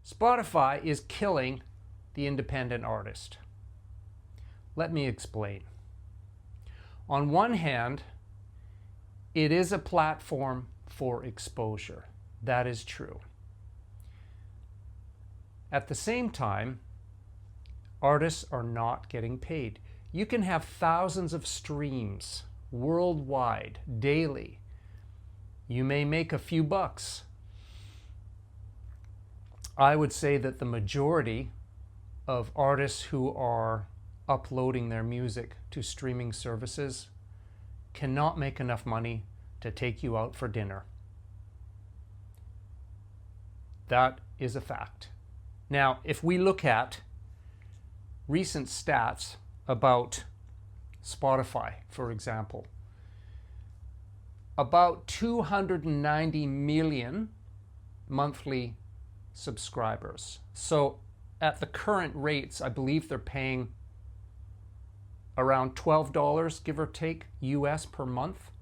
Spotify is killing the independent artist. Let me explain. On one hand, it is a platform for exposure. That is true. At the same time, artists are not getting paid. You can have thousands of streams worldwide, daily. You may make a few bucks. I would say that the majority of artists who are uploading their music to streaming services cannot make enough money to take you out for dinner. That is a fact. Now, if we look at recent stats about Spotify, for example, about 290 million monthly subscribers. So at the current rates, I believe they're paying around $12, give or take, US per month.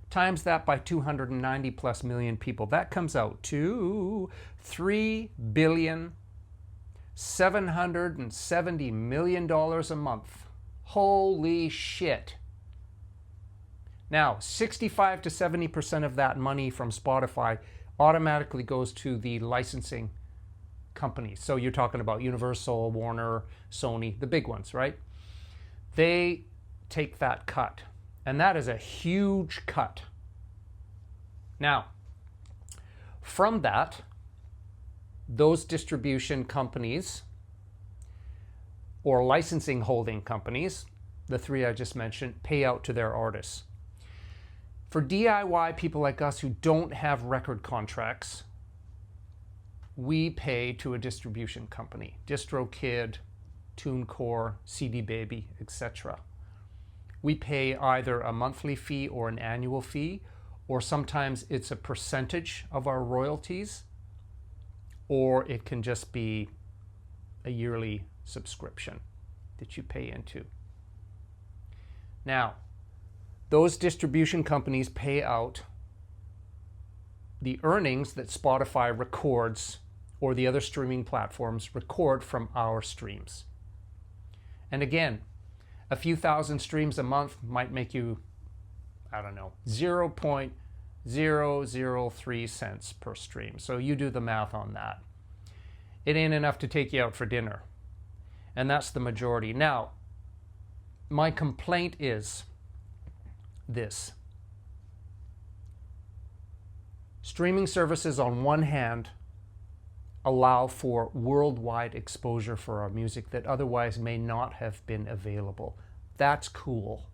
Times that by 290 plus million people. That comes out to $3,770,000,000 a month. Holy shit. Now, 65 to 70% of that money from Spotify automatically goes to the licensing companies. So you're talking about Universal, Warner, Sony, the big ones, right? They take that cut. And that is a huge cut. Now, from that, those distribution companies or licensing holding companies, the three I just mentioned, pay out to their artists. For DIY people like us who don't have record contracts, we pay to a distribution company, DistroKid, TuneCore, CD Baby, etc. We pay either a monthly fee or an annual fee, or sometimes it's a percentage of our royalties, or it can just be a yearly subscription that you pay into. Now, those distribution companies pay out the earnings that Spotify records or the other streaming platforms record from our streams. And again, a few thousand streams a month might make you, I don't know, 0.003 cents per stream. So you do the math on that. It ain't enough to take you out for dinner. And that's the majority. Now, my complaint is this. Streaming services on one hand allow for worldwide exposure for our music that otherwise may not have been available. That's cool.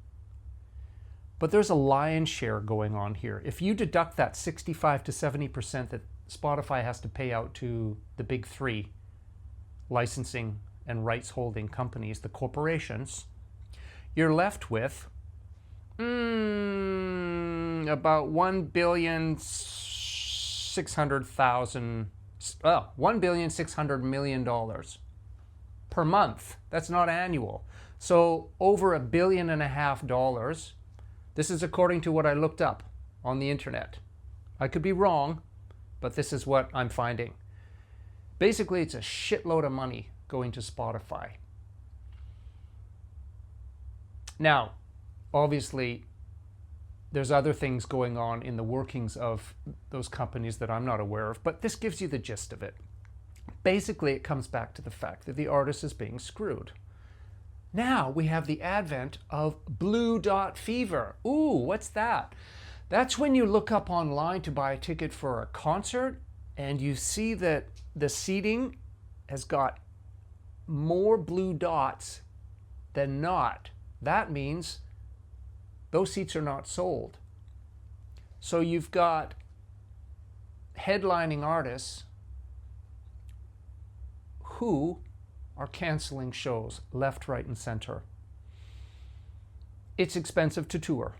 But there's a lion's share going on here. If you deduct that 65 to 70% that Spotify has to pay out to the big three licensing and rights holding companies, the corporations, you're left with about $1,600,000,000 per month. That's not annual. So over $1.5 billion. This is according to what I looked up on the internet. I could be wrong, but this is what I'm finding. Basically, it's a shitload of money going to Spotify. Now, obviously, there's other things going on in the workings of those companies that I'm not aware of, but this gives you the gist of it. Basically, it comes back to the fact that the artist is being screwed. Now we have the advent of Blue Dot Fever. Ooh, what's that? That's when you look up online to buy a ticket for a concert and you see that the seating has got more blue dots than not. That means those seats are not sold. So you've got headlining artists who are canceling shows left, right, and center. It's expensive to tour.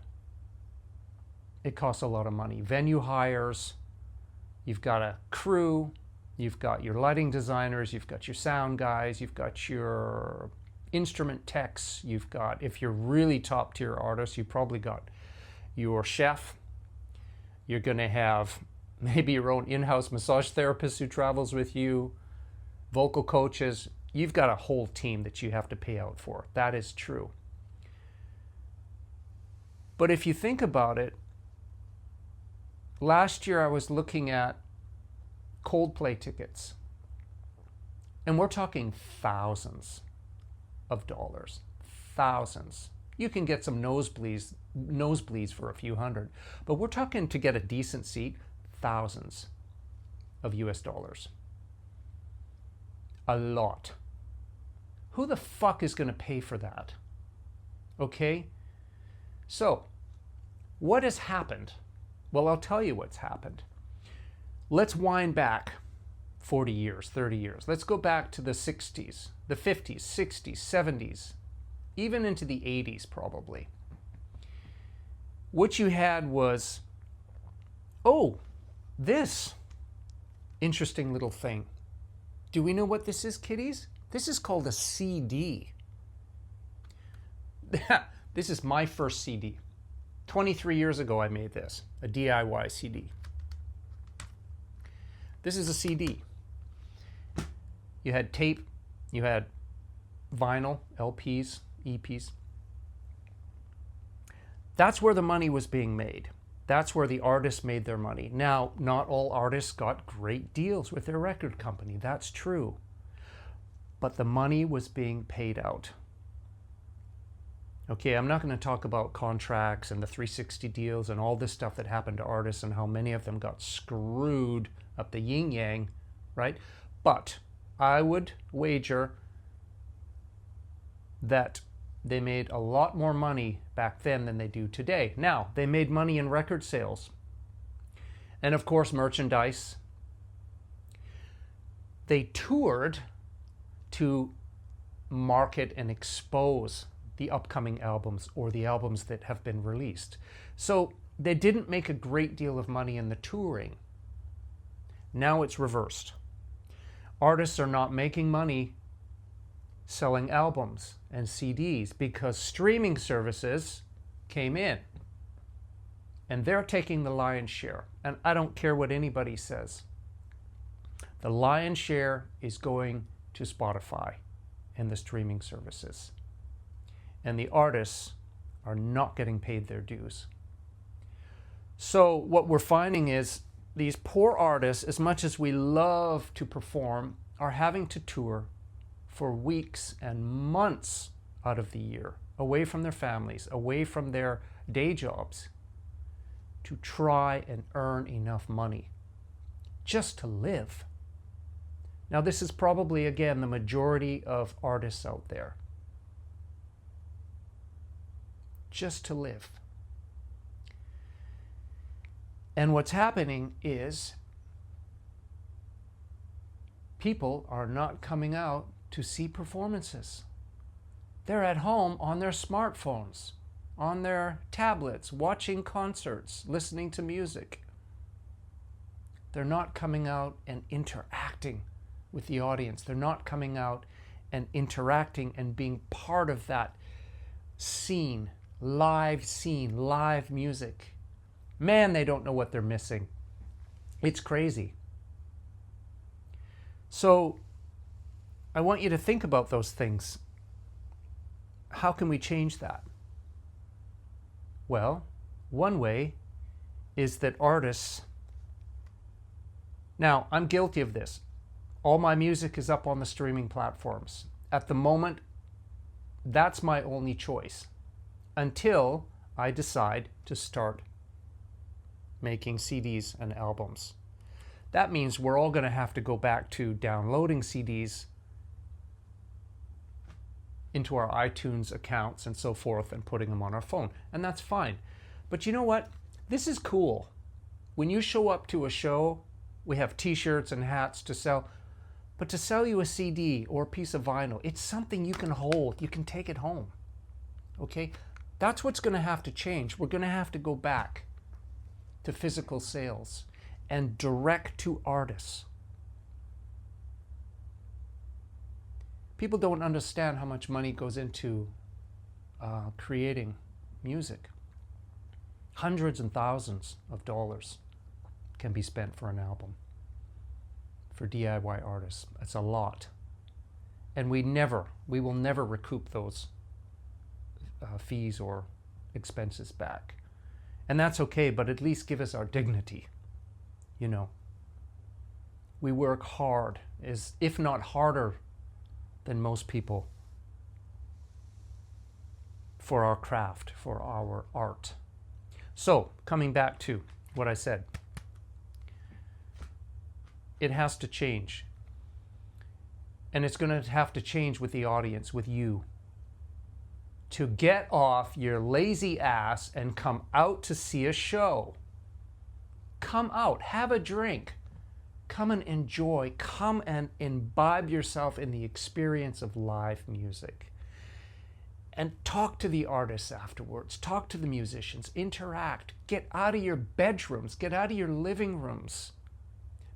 It costs a lot of money. Venue hires, you've got a crew, you've got your lighting designers, you've got your sound guys, you've got your instrument techs, you've got, if you're really top tier artists, you probably got your chef. You're going to have maybe your own in-house massage therapist who travels with you. vocal coaches, you've got a whole team that you have to pay out for. That is true. But if you think about it, last year I was looking at Coldplay tickets, and we're talking thousands of dollars. Thousands. You can get some nosebleeds for a few hundred, but we're talking, to get a decent seat, thousands of US dollars. A lot. Who the fuck is going to pay for that? Okay? So, what has happened? Well, I'll tell you what's happened. Let's wind back 40 years, 30 years. Let's go back to the 60s, the 50s, 60s, 70s, even into the 80s probably. What you had was, oh, this interesting little thing. Do we know what this is, kiddies? This is called a CD. This is my first CD. 23 years ago I made this, a DIY CD. This is a CD. You had tape, you had vinyl, LPs, EPs. That's where the money was being made. That's where the artists made their money. Now, not all artists got great deals with their record company. That's true. But the money was being paid out. Okay, I'm not going to talk about contracts and the 360 deals and all this stuff that happened to artists and how many of them got screwed up the yin-yang, right? But I would wager that they made a lot more money back then than they do today. Now, they made money in record sales. And of course, merchandise. They toured to market and expose the upcoming albums or the albums that have been released. So they didn't make a great deal of money in the touring. Now it's reversed. Artists are not making money selling albums and CDs because streaming services came in and they're taking the lion's share. And I don't care what anybody says. The lion's share is going to Spotify and the streaming services. And the artists are not getting paid their dues. So what we're finding is these poor artists, as much as we love to perform, are having to tour for weeks and months out of the year, away from their families, away from their day jobs, to try and earn enough money just to live. Now, this is probably, again, the majority of artists out there. Just to live. And what's happening is people are not coming out to see performances. They're at home on their smartphones, on their tablets, watching concerts, listening to music. They're not coming out and interacting with the audience. They're not coming out and interacting and being part of that scene, live music. Man, they don't know what they're missing. It's crazy. So I want you to think about those things. How can we change that? Well, one way is that artists... Now, I'm guilty of this. All my music is up on the streaming platforms. At the moment, that's my only choice. Until I decide to start making CDs and albums. That means we're all going to have to go back to downloading CDs into our iTunes accounts and so forth and putting them on our phone. And that's fine. But you know what? This is cool. When you show up to a show, we have t-shirts and hats to sell. But to sell you a CD or a piece of vinyl, it's something you can hold. You can take it home. Okay? That's what's going to have to change. We're going to have to go back to physical sales and direct to artists. People don't understand how much money goes into creating music. Hundreds and thousands of dollars can be spent for an album. for DIY artists. It's a lot. And we will never recoup those fees or expenses back. And that's okay, but at least give us our dignity. You know, we work hard, if not harder than most people, for our craft, for our art. So, coming back to what I said, it has to change. And it's going to have to change with the audience, with you. To get off your lazy ass and come out to see a show. Come out, have a drink. Come and enjoy. Come and imbibe yourself in the experience of live music. And talk to the artists afterwards. Talk to the musicians. Interact. Get out of your bedrooms. Get out of your living rooms.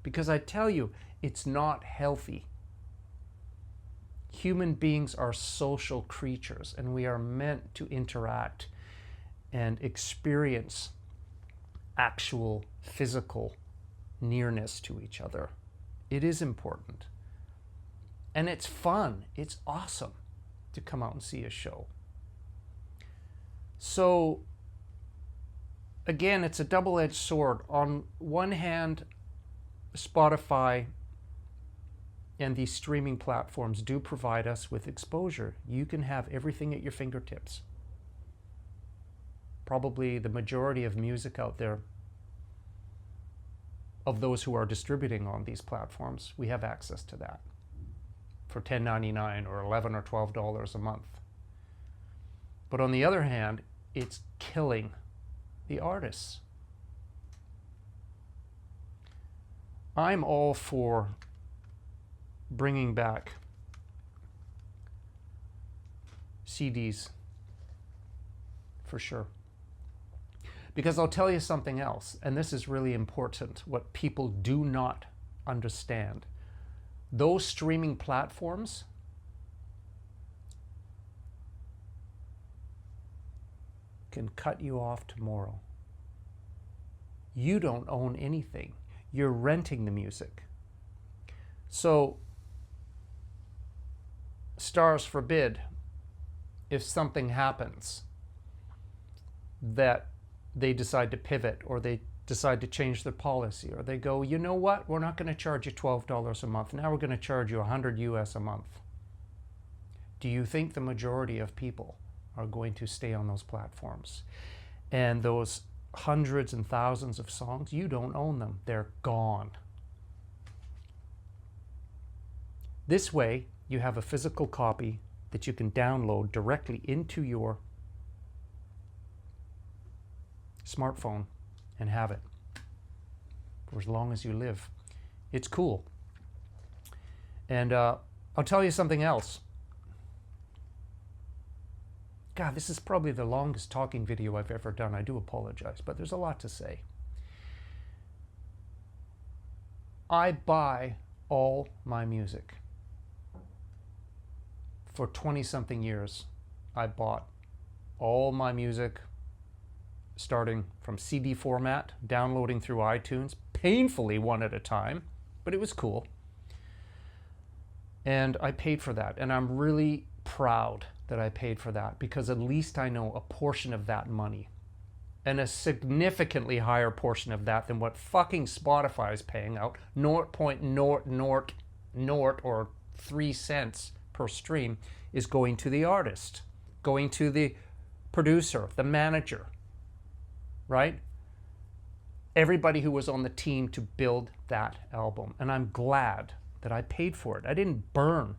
Because I tell you, it's not healthy. Human beings are social creatures, and we are meant to interact and experience actual physical nearness to each other. It is important. And it's fun. It's awesome to come out and see a show. So, again, it's a double-edged sword. On one hand, Spotify and these streaming platforms do provide us with exposure. You can have everything at your fingertips. Probably the majority of music out there, of those who are distributing on these platforms, we have access to that for $10.99 or $11 or $12 a month. But on the other hand, it's killing the artists. I'm all for bringing back CDs, for sure. Because I'll tell you something else, and this is really important, what people do not understand. Those streaming platforms can cut you off tomorrow. You don't own anything. You're renting the music. So, stars forbid, if something happens that they decide to pivot, or they decide to change their policy, or they go, you know what, we're not going to charge you $12 a month. Now we're going to charge you $100 US a month. Do you think the majority of people are going to stay on those platforms? And those hundreds and thousands of songs, you don't own them. They're gone. This way, you have a physical copy that you can download directly into your smartphone and have it for as long as you live. It's cool. And I'll tell you something else. God, this is probably the longest talking video I've ever done. I do apologize, but there's a lot to say. I buy all my music. For 20-something years, I bought all my music, starting from CD format, downloading through iTunes, painfully one at a time, but it was cool. And I paid for that, and I'm really proud that I paid for that, because at least I know a portion of that money, and a significantly higher portion of that than what fucking Spotify is paying out, 0.000 or 3 cents per stream, is going to the artist, going to the producer, the manager, right? Everybody who was on the team to build that album. And I'm glad that I paid for it. I didn't burn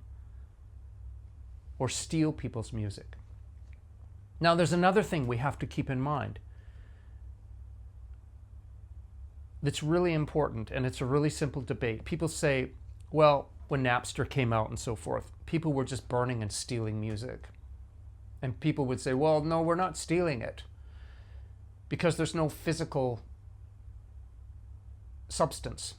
or steal people's music. Now, there's another thing we have to keep in mind that's really important, and it's a really simple debate. People say, well, when Napster came out and so forth, people were just burning and stealing music. And people would say, well, no, we're not stealing it, because there's no physical substance.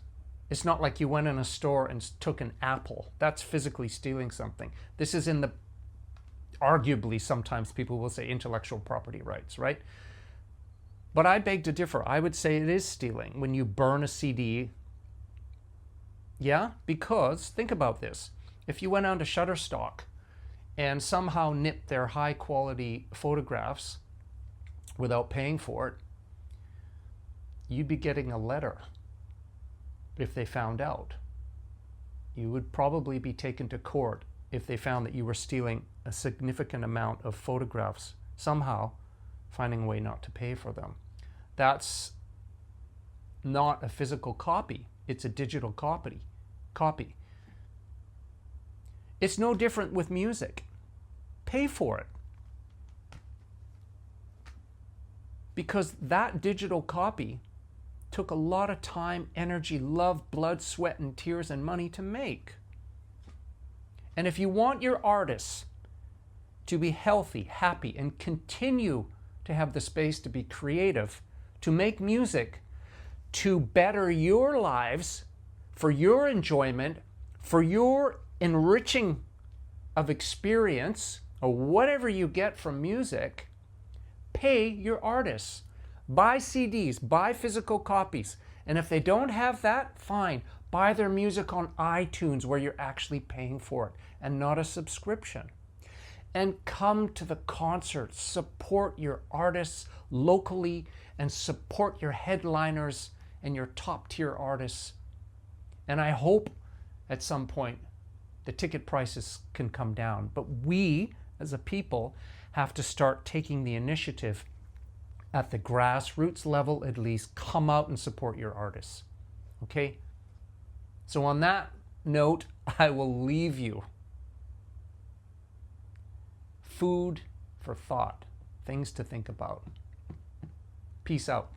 It's not like you went in a store and took an apple. That's physically stealing something. This is in the, arguably, sometimes people will say intellectual property rights, right? But I beg to differ. I would say it is stealing when you burn a CD Yeah, because think about this. If you went on to Shutterstock and somehow nipped their high quality photographs without paying for it, you'd be getting a letter if they found out. You would probably be taken to court if they found that you were stealing a significant amount of photographs, somehow finding a way not to pay for them. That's not a physical copy, it's a digital copy. It's no different with music. Pay for it. Because that digital copy took a lot of time, energy, love, blood, sweat, and tears and money to make. And if you want your artists to be healthy, happy, and continue to have the space to be creative, to make music, to better your lives, for your enjoyment, for your enriching of experience, or whatever you get from music, pay your artists. Buy CDs, buy physical copies. And if they don't have that, fine. Buy their music on iTunes where you're actually paying for it and not a subscription. And come to the concerts. Support your artists locally and support your headliners and your top tier artists. And I hope at some point the ticket prices can come down. But we, as a people, have to start taking the initiative at the grassroots level, at least. Come out and support your artists. Okay? So on that note, I will leave you. Food for thought. Things to think about. Peace out.